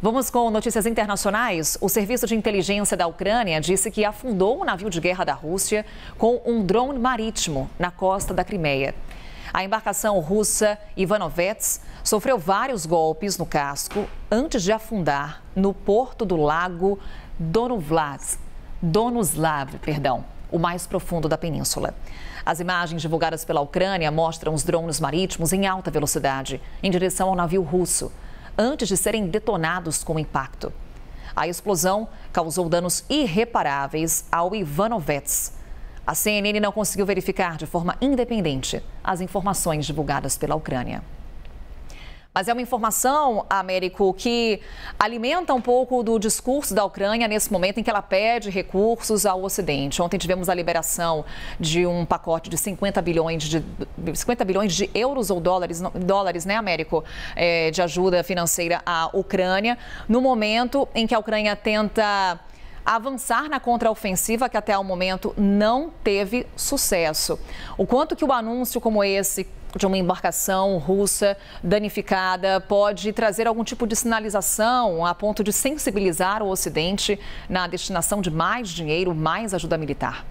Vamos com notícias internacionais. O Serviço de Inteligência da Ucrânia disse que afundou um navio de guerra da Rússia com um drone marítimo na costa da Crimeia. A embarcação russa Ivanovets sofreu vários golpes no casco antes de afundar no porto do lago Donuslav, o mais profundo da península. As imagens divulgadas pela Ucrânia mostram os drones marítimos em alta velocidade em direção ao navio russo, antes de serem detonados com impacto. A explosão causou danos irreparáveis ao Ivanovets. A CNN não conseguiu verificar de forma independente as informações divulgadas pela Ucrânia. Mas é uma informação, Américo, que alimenta um pouco do discurso da Ucrânia nesse momento em que ela pede recursos ao Ocidente. Ontem tivemos a liberação de um pacote de 50 bilhões de euros ou dólares, né, Américo, de ajuda financeira à Ucrânia, no momento em que a Ucrânia tenta avançar na contraofensiva que até o momento não teve sucesso. O quanto que o anúncio como esse de uma embarcação russa danificada pode trazer algum tipo de sinalização a ponto de sensibilizar o Ocidente na destinação de mais dinheiro, mais ajuda militar?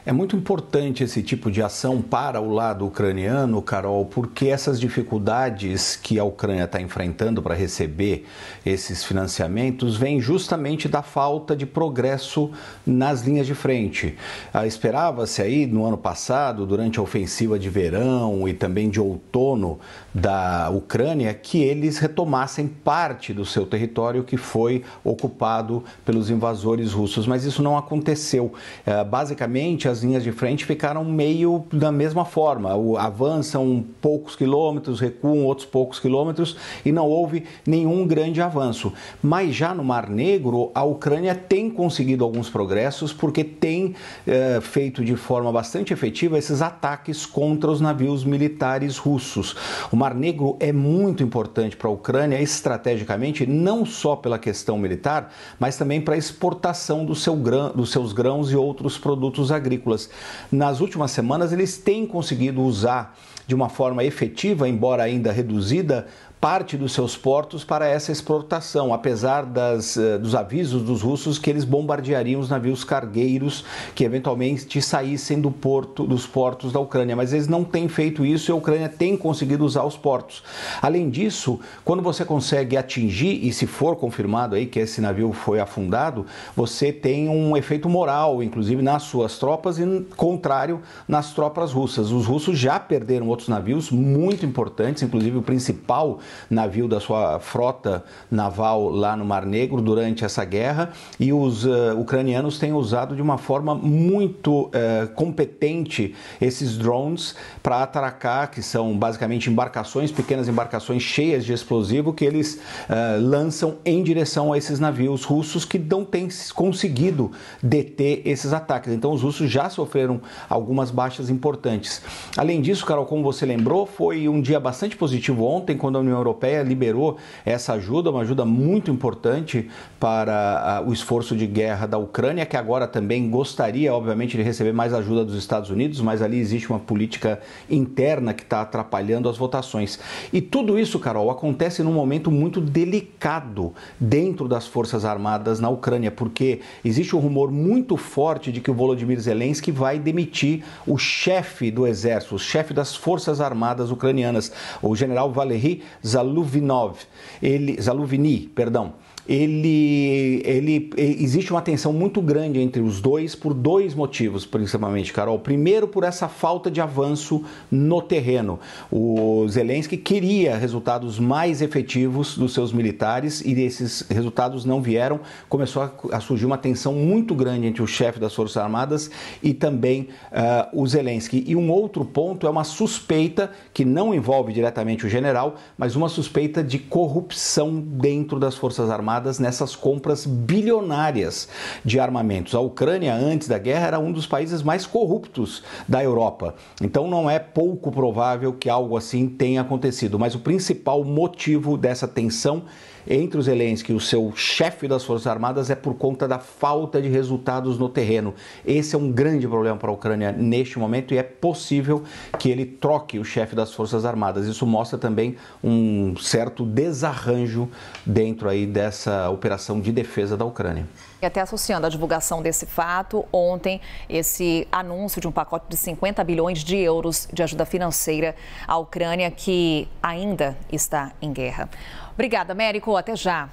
É muito importante esse tipo de ação para o lado ucraniano, Carol, porque essas dificuldades que a Ucrânia está enfrentando para receber esses financiamentos vêm justamente da falta de progresso nas linhas de frente. Esperava-se aí no ano passado, durante a ofensiva de verão e também de outono da Ucrânia, que eles retomassem parte do seu território que foi ocupado pelos invasores russos, mas isso não aconteceu. Basicamente, as linhas de frente ficaram meio da mesma forma, avançam poucos quilômetros, recuam outros poucos quilômetros e não houve nenhum grande avanço. Mas já no Mar Negro, a Ucrânia tem conseguido alguns progressos porque tem feito de forma bastante efetiva esses ataques contra os navios militares russos. O Mar Negro é muito importante para a Ucrânia estrategicamente, não só pela questão militar, mas também para a exportação dos seus grãos e outros produtos agrícolas. Nas últimas semanas, eles têm conseguido usar de uma forma efetiva, embora ainda reduzida, parte dos seus portos para essa exportação, apesar dos avisos dos russos que eles bombardeariam os navios cargueiros que eventualmente saíssem dos portos da Ucrânia, mas eles não têm feito isso e a Ucrânia tem conseguido usar os portos. Além disso, quando você consegue atingir, e se for confirmado aí que esse navio foi afundado, você tem um efeito moral, inclusive nas suas tropas e contrário nas tropas russas. Os russos já perderam outros navios muito importantes, inclusive o principal navio da sua frota naval lá no Mar Negro durante essa guerra, e os ucranianos têm usado de uma forma muito competente esses drones para atracar, que são basicamente embarcações, pequenas embarcações cheias de explosivo que eles lançam em direção a esses navios russos que não têm conseguido deter esses ataques. Então os russos já sofreram algumas baixas importantes. Além disso, Carol, como você lembrou, foi um dia bastante positivo ontem, quando a União Europeia liberou essa ajuda, uma ajuda muito importante para o esforço de guerra da Ucrânia, que agora também gostaria, obviamente, de receber mais ajuda dos Estados Unidos, mas ali existe uma política interna que está atrapalhando as votações. E tudo isso, Carol, acontece num momento muito delicado dentro das Forças Armadas na Ucrânia, porque existe um rumor muito forte de que o Volodymyr Zelensky vai demitir o chefe do exército, o chefe das Forças Armadas ucranianas, o general Valery Zaluzhny, existe uma tensão muito grande entre os dois por dois motivos, principalmente, Carol. Primeiro, por essa falta de avanço no terreno. O Zelensky queria resultados mais efetivos dos seus militares e esses resultados não vieram. Começou a surgir uma tensão muito grande entre o chefe das Forças Armadas e também o Zelensky. E um outro ponto é uma suspeita que não envolve diretamente o general, mas uma suspeita de corrupção dentro das Forças Armadas Armadas nessas compras bilionárias de armamentos. A Ucrânia, antes da guerra, era um dos países mais corruptos da Europa. Então não é pouco provável que algo assim tenha acontecido. Mas o principal motivo dessa tensão entre o Zelensky e o seu chefe das Forças Armadas é por conta da falta de resultados no terreno. Esse é um grande problema para a Ucrânia neste momento e é possível que ele troque o chefe das Forças Armadas. Isso mostra também um certo desarranjo dentro aí dessa operação de defesa da Ucrânia. E até associando a divulgação desse fato, ontem, esse anúncio de um pacote de 50 bilhões de euros de ajuda financeira à Ucrânia, que ainda está em guerra. Obrigada, Américo. Até já.